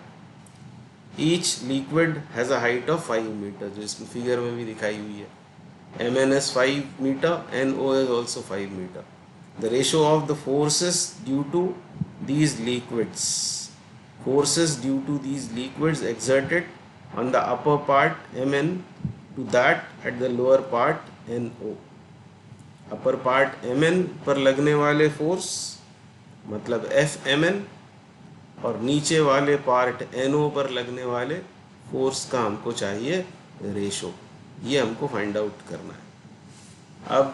[SPEAKER 1] each liquid has a height of 5 metre, जो इसमें फिगर में भी दिखाई हुई है, Mn is 5 meter, NO is also 5 meter. The ratio of the forces due to these liquids exerted on the upper part Mn to that at the lower part NO. Upper part Mn पर लगने वाले force मतलब Fmn और नीचे वाले part NO पर लगने वाले फोर्स का हमको चाहिए रेशो, ये हमको फाइंड आउट करना है। अब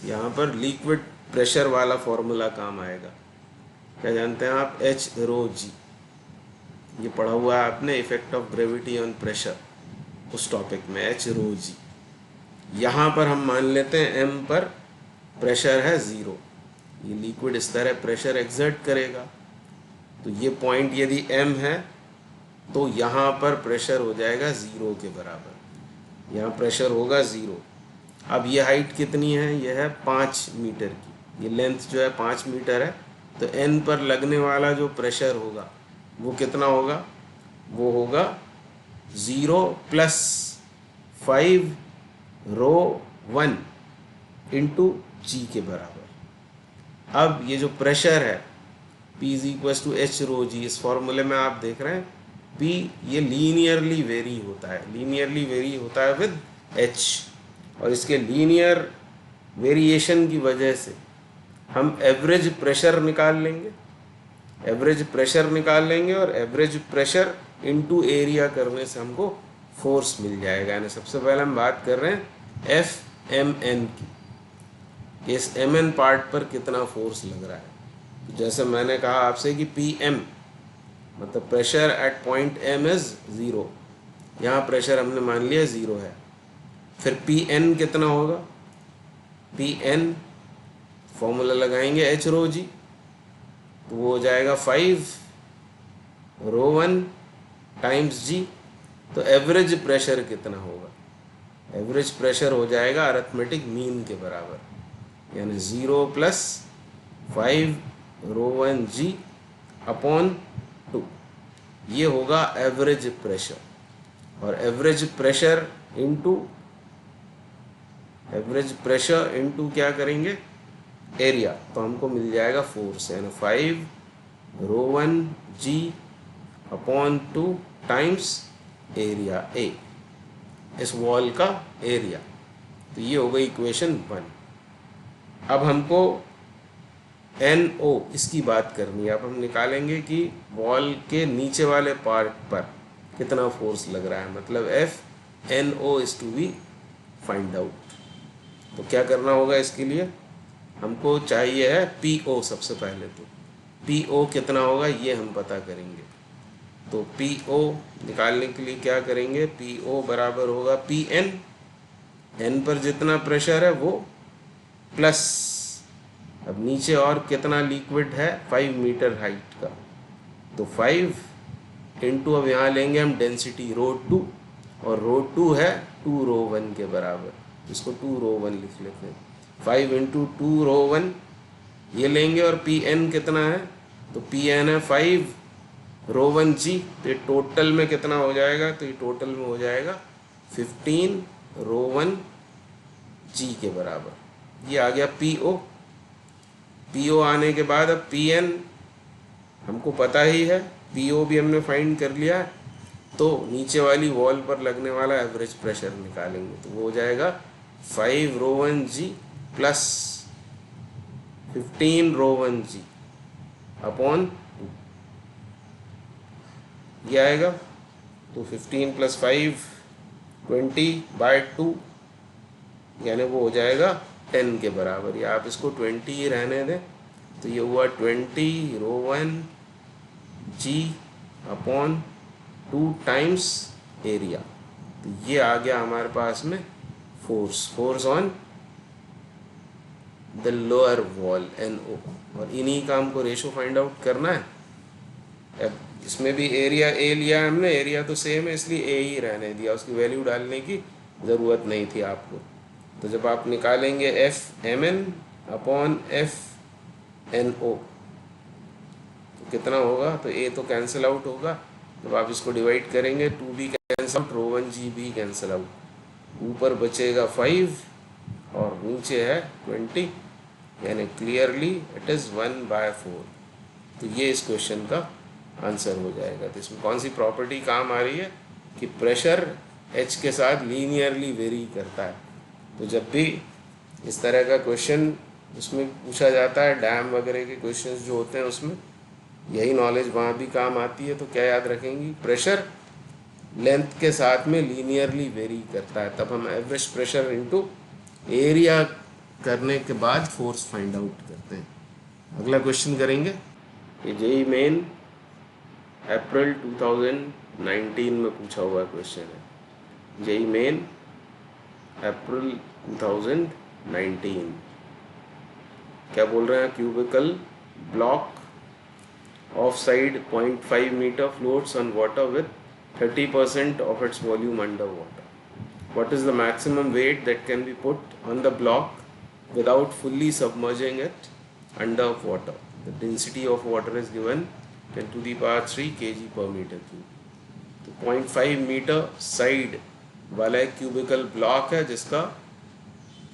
[SPEAKER 1] यहाँ पर लिक्विड प्रेशर वाला फॉर्मूला काम आएगा। क्या जानते हैं आप? H रो जी, ये पढ़ा हुआ है आपने, effect of gravity on pressure, उस टॉपिक में H रो जी। यहाँ पर हम मान लेते हैं M पर प्रेशर है 0, ये लिक्विड इस तरह प्रेशर एक्सर्ट करेगा, तो ये पॉइंट यदि M है तो यहाँ पर प्रेशर हो जाएगा 0 के बराबर, यहाँ प्रेशर होगा 0। अब ये हाइट कितनी है? ये है 5 मीटर की, ये लेंथ जो है 5 मीटर है, तो N पर लगने वाला जो प्रेशर होगा वो कितना होगा? वो होगा 0 प्लस 5 रो 1 इंटू जी के बराबर। अब ये जो प्रेशर है P is equal to H rho G, इस फॉर्मूले में आप देख रहे हैं P ये लीनियरली वेरी होता है, लीनियरली वेरी होता है विद H, और इसके लीनियर वेरिएशन की वजह से हम एवरेज प्रेशर निकाल लेंगे, एवरेज प्रेशर निकाल लेंगे, और एवरेज प्रेशर इनटू एरिया करने से हमको फोर्स मिल जाएगा। यानी सबसे पहले हम बात कर रहे हैं FMN की, इस MN पार्ट पर कितना फोर्स लग रहा है। तो जैसे मैंने कहा आपसे कि PM मतलब pressure at point M is 0, यहाँ प्रेशर हमने मान लिया 0 है। फिर PN कितना होगा? PN फॉर्मूला लगाएंगे H रो जी, तो वो हो जाएगा 5 रो 1 टाइम्स G। तो एवरेज प्रेशर कितना होगा? एवरेज प्रेशर हो जाएगा अरिथमेटिक मीन के बराबर, यानी 0 प्लस 5 रो 1 G अपॉन 2, ये होगा एवरेज प्रेशर। और एवरेज प्रेशर इनटू क्या करेंगे? एरिया, तो हमको मिल जाएगा फोर्स, यानी 5 रो 1 G upon 2 times area A, इस वॉल का एरिया। तो ये हो गई इक्वेशन 1। अब हमको NO इसकी बात करनी है। अब हम निकालेंगे कि वॉल के नीचे वाले पार्ट पर कितना फोर्स लग रहा है, मतलब FNO is to be find out. तो क्या करना होगा इसके लिए? हमको चाहिए है PO सबसे पहले, तो PO कितना होगा ये हम पता करेंगे। तो PO निकालने के लिए क्या करेंगे? PO बराबर होगा PN, N पर जितना प्रेशर है वो प्लस, अब नीचे और कितना लिक्विड है? 5 मीटर हाइट का, तो 5 इंटू, अब यहाँ लेंगे हम डेंसिटी रो 2, और रो 2 है 2 रो 1 के बराबर, इसको 2 रो 1 लिख लेते हैं। 5 इंटू 2 रो 1 ये लेंगे, और PN कितना है? तो PN है 5 रो 1 G, तो ये टोटल में कितना हो जाएगा? तो ये टोटल में हो जाएगा 15 रो 1 G के बराबर। ये आ गया PO आने के बाद अब PN हमको पता ही है, PO भी हमने फाइंड कर लिया, तो नीचे वाली वॉल पर लगने वाला एवरेज प्रेशर निकालेंगे, तो वो हो जाएगा 5 रो 1 G प्लस 15 रो 1 G अपॉन 2, ये आएगा। तो 15 प्लस 5 20/2, यानी वो हो जाएगा 10 के बराबर, या आप इसको 20 ही रहने दें। तो ये हुआ 20 रो 1 G अपॉन 2 टाइम्स एरिया। तो ये आ गया हमारे पास में force on the lower wall NO, और इन्हीं का हमको रेशो फाइंड आउट करना है। अब इसमें भी एरिया A लिया हमने, एरिया तो सेम है इसलिए A ही रहने दिया, उसकी वैल्यू डालने की ज़रूरत नहीं थी आपको। तो जब आप निकालेंगे FMN अपॉन FNO तो कितना होगा? तो A तो कैंसिल आउट होगा, जब आप इसको डिवाइड करेंगे 2 भी कैंसिल आउट, रो 1 G भी कैंसिल आउट, ऊपर बचेगा 5 और नीचे है 20, यानी क्लियरली इट इज़ 1/4। तो ये इस क्वेश्चन का आंसर हो जाएगा। तो इसमें कौन सी प्रॉपर्टी काम आ रही है कि प्रेशर H के साथ लीनियरली वेरी करता है। तो जब भी इस तरह का क्वेश्चन उसमें पूछा जाता है, डैम वगैरह के क्वेश्चंस जो होते हैं उसमें, यही नॉलेज वहाँ भी काम आती है। तो क्या याद रखेंगी, प्रेशर लेंथ के साथ में लीनियरली वेरी करता है, तब हम एवरेज प्रेशर इनटू एरिया करने के बाद फोर्स फाइंड आउट करते हैं। अगला क्वेश्चन करेंगे, ये जेई मेन अप्रैल 2019 में पूछा हुआ क्वेश्चन है। जेई मेन अप्रैल 2019 क्या बोल रहे हैं, cubical block of side 0.5 metre floats on water with 30% of its volume underwater. What is the maximum weight that can be put on the block without fully submerging it under water? The density of water is given 10 to the power 3 kg per meter cube. तो 0.5 metre side वाला एक cubical block है जिसका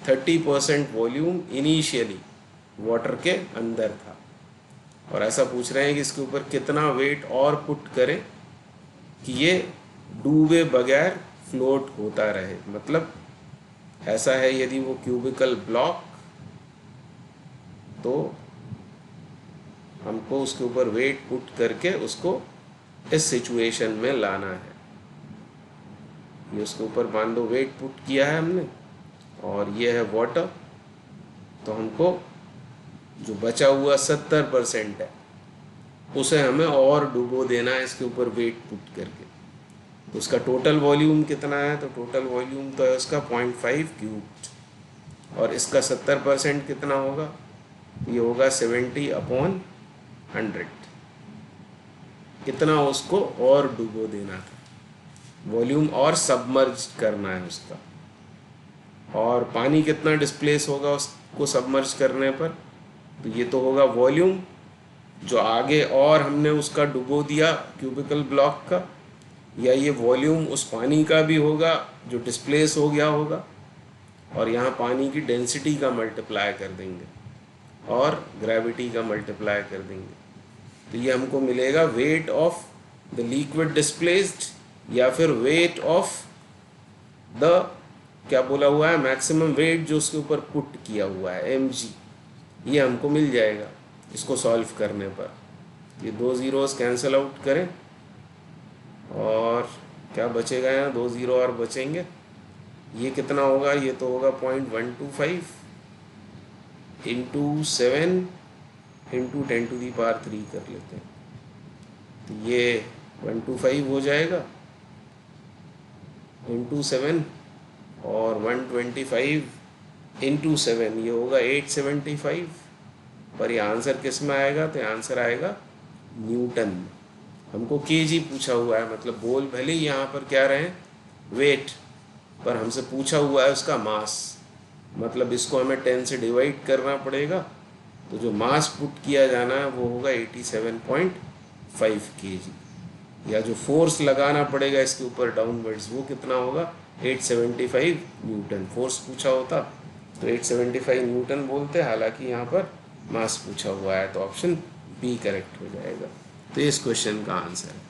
[SPEAKER 1] 30% volume initially water के अंदर था, और ऐसा पूछ रहे हैं कि इसके ऊपर कितना वेट और पुट करें कि ये डूबे बगैर फ्लोट होता रहे। मतलब ऐसा है, यदि वो क्यूबिकल ब्लॉक, तो हमको उसके ऊपर वेट पुट करके उसको इस सिचुएशन में लाना है। ये उसके ऊपर मान लो वेट पुट किया है हमने, और ये है वाटर, तो हमको जो बचा हुआ 70% है उसे हमें और डुबो देना है इसके ऊपर वेट पुट करके। तो उसका टोटल वॉल्यूम कितना है, तो टोटल वॉल्यूम तो है उसका 0.5 क्यूब्ड, और इसका 70% कितना होगा, ये होगा 70/100। कितना उसको और डुबो देना था, वॉल्यूम और सबमर्ज करना है उसका, और पानी कितना डिस्प्लेस होगा उसको सबमर्ज करने पर, तो ये तो होगा वॉल्यूम जो आगे और हमने उसका डुबो दिया क्यूबिकल ब्लॉक का, या ये वॉल्यूम उस पानी का भी होगा जो डिस्प्लेस हो गया होगा, और यहाँ पानी की डेंसिटी का मल्टीप्लाई कर देंगे और ग्रेविटी का मल्टीप्लाई कर देंगे, तो ये हमको मिलेगा weight of the liquid displaced या फिर वेट ऑफ द, क्या बोला हुआ है, मैक्सिमम वेट जो उसके ऊपर पुट किया हुआ है, mg, ये हमको मिल जाएगा इसको सॉल्व करने पर। ये 2 ज़ीरोस कैंसिल आउट करें और क्या बचेगा, यहाँ 2 ज़ीरो और बचेंगे। ये कितना होगा, ये तो होगा 0.125 into 7 into 10 to the power 3 कर लेते हैं, तो ये 125 हो जाएगा इंटू 7, और 125 इंटू 7 ये होगा 875। पर ये आंसर किस में आएगा, तो आंसर आएगा न्यूटन। हमको केजी पूछा हुआ है, मतलब बोल भले ही यहाँ पर क्या रहे वेट, पर हमसे पूछा हुआ है उसका मास, मतलब इसको हमें 10 से डिवाइड करना पड़ेगा, तो जो मास पुट किया जाना है वो होगा 87.5 kg, या जो फोर्स लगाना पड़ेगा इसके ऊपर डाउनवर्ड्स वो कितना होगा 875 न्यूटन। फोर्स पूछा होता तो 875 न्यूटन बोलते, हालांकि यहाँ पर मास पूछा हुआ है, तो ऑप्शन बी करेक्ट हो जाएगा। तो इस क्वेश्चन का आंसर है।